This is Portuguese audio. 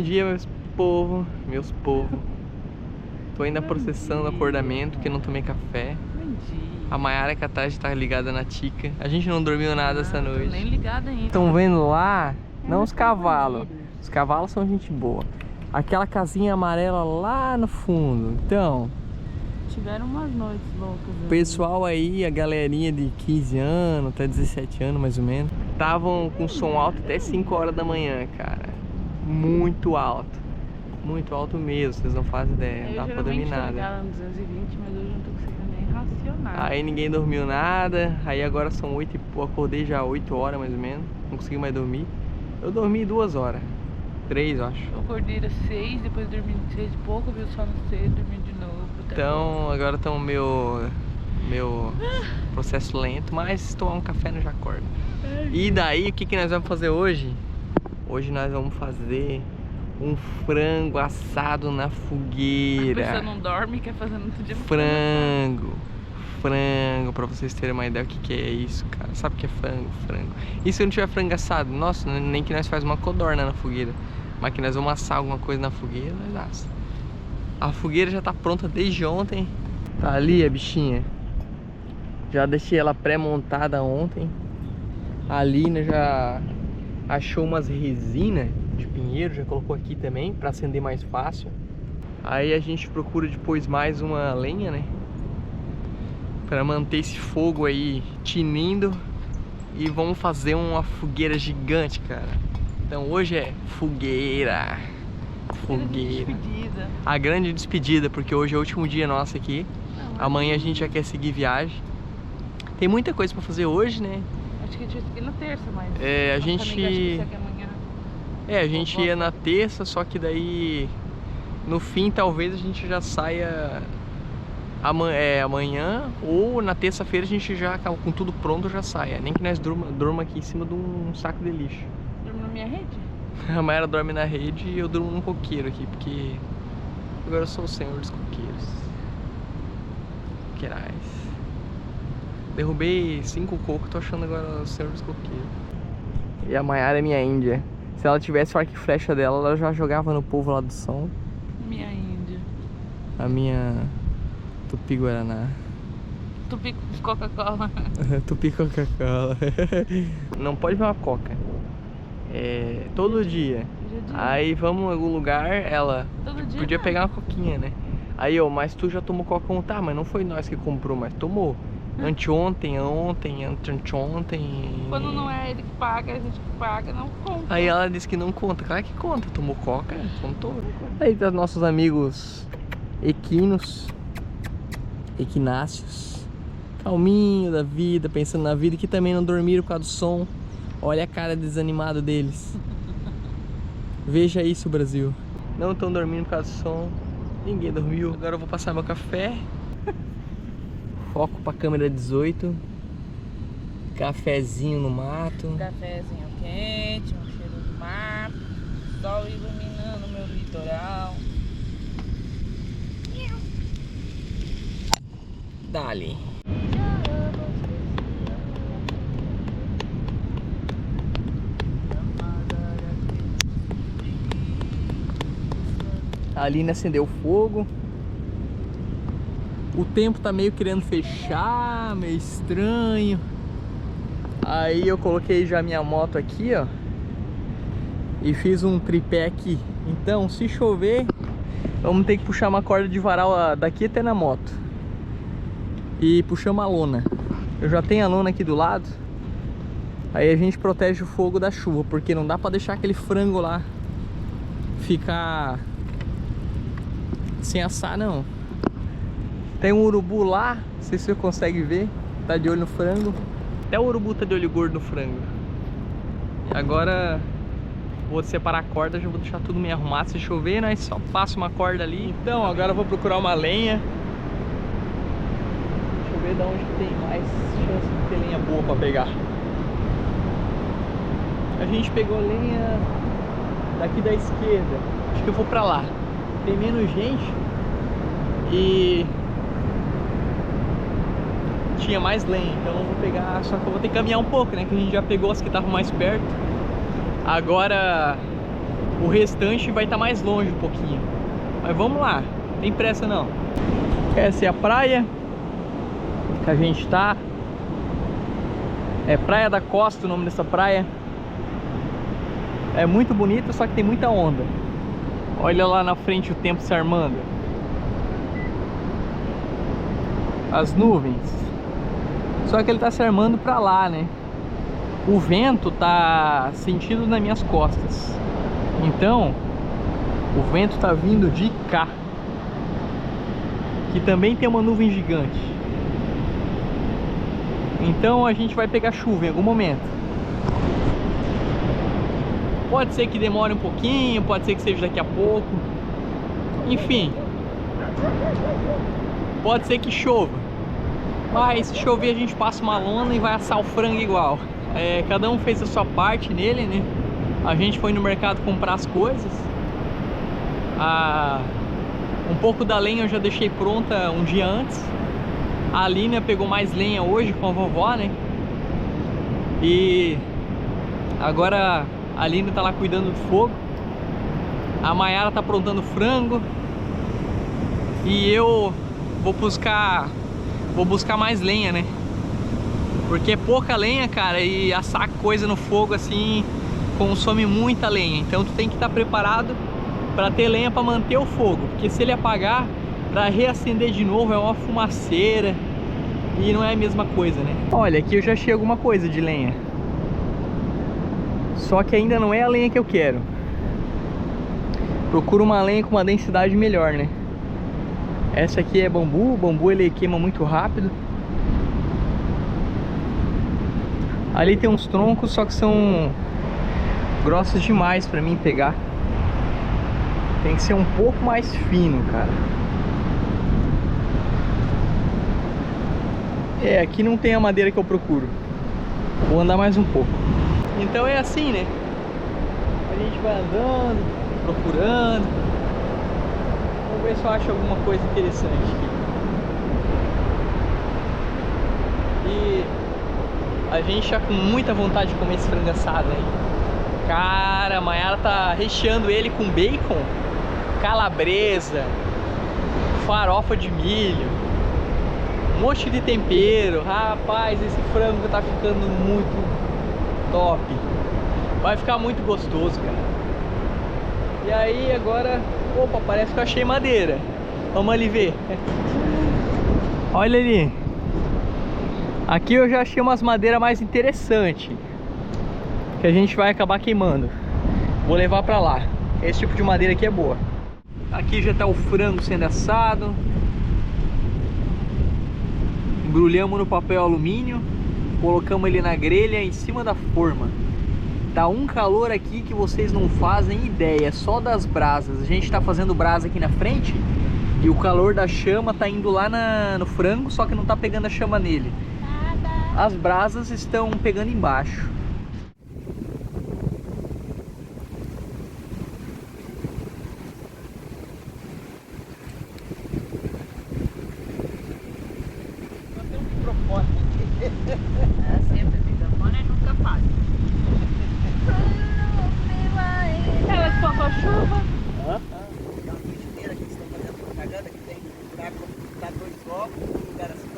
dia, meus povos. Tô ainda processando o acordamento, que eu não tomei café. Bom dia. A Mayara que atrás tá ligada na Tica. A gente não dormiu nada essa Tô noite. nem ligada ainda. Estão vendo lá? Não os cavalos. Os cavalos são gente boa. Aquela casinha amarela lá no fundo. Então, Tiveram umas noites loucas. o pessoal aí, a galerinha de 15 anos, até 17 anos mais ou menos, estavam com som alto até 5 horas da manhã, cara. Muito alto. Muito alto mesmo, vocês não fazem ideia, não dá pra dormir nada. Eu 220, mas hoje eu não tô conseguindo nem racionar. Aí ninguém dormiu nada, aí agora são 8 e pouco, acordei já 8 horas mais ou menos, não consegui mais dormir. Eu dormi 2 horas, 3 eu acho. Eu acordei às 6, depois dormi 6 e pouco, vi o sono cedo, dormi de novo. Então agora tá o meu processo lento, mas se tomar um café eu já acordo. E daí, o que nós vamos fazer hoje? Hoje nós vamos fazer um frango assado na fogueira. A pessoa não dorme, quer fazer no outro dia. Frango, pra vocês terem uma ideia do que é isso, cara. Sabe o que é frango? E se não tiver frango assado? Nossa, nem que nós faz uma codorna na fogueira. Mas que nós vamos assar alguma coisa na fogueira, nós assamos. A fogueira já tá pronta desde ontem. Tá ali a bichinha. Já deixei ela pré-montada ontem. A Lina já achou umas resinas de pinheiro, já colocou aqui também pra acender mais fácil. Aí a gente procura depois mais uma lenha, né, pra manter esse fogo aí tinindo. E vamos fazer uma fogueira gigante, cara. Então hoje é fogueira. Despedida. A grande despedida, porque hoje é o último dia nosso aqui. Amanhã a gente já quer seguir viagem. Tem muita coisa pra fazer hoje, né? Acho que a gente vai seguir na terça, mas a gente... amiga acha que segue amanhã. A gente ia na terça, só que daí no fim talvez a gente já saia amanhã, ou na terça-feira a gente já com tudo pronto já saia. Nem que nós durma aqui em cima de um saco de lixo. Dorme na minha rede? A Mayara dorme na rede e eu durmo num coqueiro aqui, porque agora eu sou o senhor dos coqueiros. Querais. Derrubei 5 cocos, tô achando agora o senhor dos coqueiros. E a Mayara é minha índia. Se ela tivesse o arco e flecha dela, ela já jogava no povo lá do som. Minha índia. A minha Tupi-Guaraná. Tupi Coca-Cola. Tupi Coca-Cola. Não pode ver uma coca. Todo dia. Aí vamos em algum lugar, ela Todo dia podia não. pegar uma coquinha, né? Aí eu, mas tu já tomou coca? Tá, mas não foi nós que comprou, mas tomou. Anteontem, anteontem. Quando não é ele que paga, a gente que paga, não conta. Aí ela disse que não conta. Claro que conta, tomou coca, contou. Aí tá nossos amigos equinos, equináceos, calminho da vida, pensando na vida, que também não dormiram por causa do som. Olha a cara desanimada deles. Veja isso, Brasil. Não estão dormindo por causa do som. Ninguém dormiu. Agora eu vou passar meu café. Foco pra câmera 18. Cafezinho no mato. Cafézinho quente, um cheiro do mar, sol iluminando meu litoral. Dali. A Aline acendeu o fogo. O tempo tá meio querendo fechar, meio estranho. Aí eu coloquei já minha moto aqui, ó, e fiz um tripé aqui. Então, se chover, vamos ter que puxar uma corda de varal daqui até na moto. E puxamos a lona. Eu já tenho a lona aqui do lado. Aí a gente protege o fogo da chuva, porque não dá pra deixar aquele frango lá ficar sem assar, não. Tem um urubu lá, não sei se você consegue ver, tá de olho no frango. Até o urubu tá de olho gordo no frango. E agora vou separar a corda, já vou deixar tudo meio arrumado. Se chover, nós só passa uma corda ali. Então, agora eu vou procurar uma lenha. Deixa eu ver de onde que tem mais chance de ter lenha boa pra pegar. A gente pegou lenha daqui da esquerda. Acho que eu vou pra lá. Tem menos gente e tinha mais lenha, então eu vou pegar, só que eu vou ter que caminhar um pouco, né, que a gente já pegou as que estavam mais perto. Agora O restante vai estar mais longe um pouquinho. Mas vamos lá, não tem pressa não. Essa é a praia que a gente tá. É Praia da Costa o nome dessa praia. É muito bonita, só que tem muita onda. Olha lá na frente o tempo se armando. As nuvens. Só que ele tá se armando pra lá, né? O vento tá sentido nas minhas costas. Então, o vento tá vindo de cá. Que também tem uma nuvem gigante. Então a gente vai pegar chuva em algum momento. Pode ser que demore um pouquinho, pode ser que seja daqui a pouco. Enfim, pode ser que chova. Mas se chover a gente passa uma lona e vai assar o frango igual. Cada um fez a sua parte nele, né? A gente foi no mercado comprar as coisas. Um pouco da lenha eu já deixei pronta um dia antes. A Aline pegou mais lenha hoje com a vovó, né? E agora a Aline tá lá cuidando do fogo. A Mayara tá aprontando frango. E eu vou buscar mais lenha, né? Porque é pouca lenha, cara, e assar coisa no fogo assim consome muita lenha. Então tu tem que estar preparado para ter lenha para manter o fogo, porque se ele apagar, para reacender de novo é uma fumaceira e não é a mesma coisa, né? Olha, aqui eu já achei alguma coisa de lenha. Só que ainda não é a lenha que eu quero. Procuro uma lenha com uma densidade melhor, né? Essa aqui é bambu. O bambu ele queima muito rápido. Ali tem uns troncos, só que são grossos demais pra mim pegar. Tem que ser um pouco mais fino, cara. Aqui não tem a madeira que eu procuro. Vou andar mais um pouco. Então é assim, né? A gente vai andando, procurando. Vamos ver se eu acho alguma coisa interessante aqui. E a gente tá com muita vontade de comer esse frango assado, hein? Cara, a Mayara tá recheando ele com bacon, calabresa, farofa de milho, um monte de tempero. Rapaz, esse frango tá ficando muito top. Vai ficar muito gostoso, cara. E aí agora, opa, parece que eu achei madeira. Vamos ali ver. Olha ali. Aqui eu já achei umas madeiras mais interessantes, que a gente vai acabar queimando. Vou levar pra lá. Esse tipo de madeira aqui é boa. Aqui já tá o frango sendo assado. Embrulhamos no papel alumínio. Colocamos ele na grelha em cima da forma. Tá um calor aqui que vocês não fazem ideia. Só das brasas. A gente tá fazendo brasa aqui na frente. E o calor da chama tá indo lá no frango. Só que não tá pegando a chama nele. As brasas estão pegando embaixo. Sempre o microfone nunca falha. Ela espantou a chuva. Aquela frente inteira que estão fazendo propaganda, que tem buraco, tá dois blocos, um lugar assim,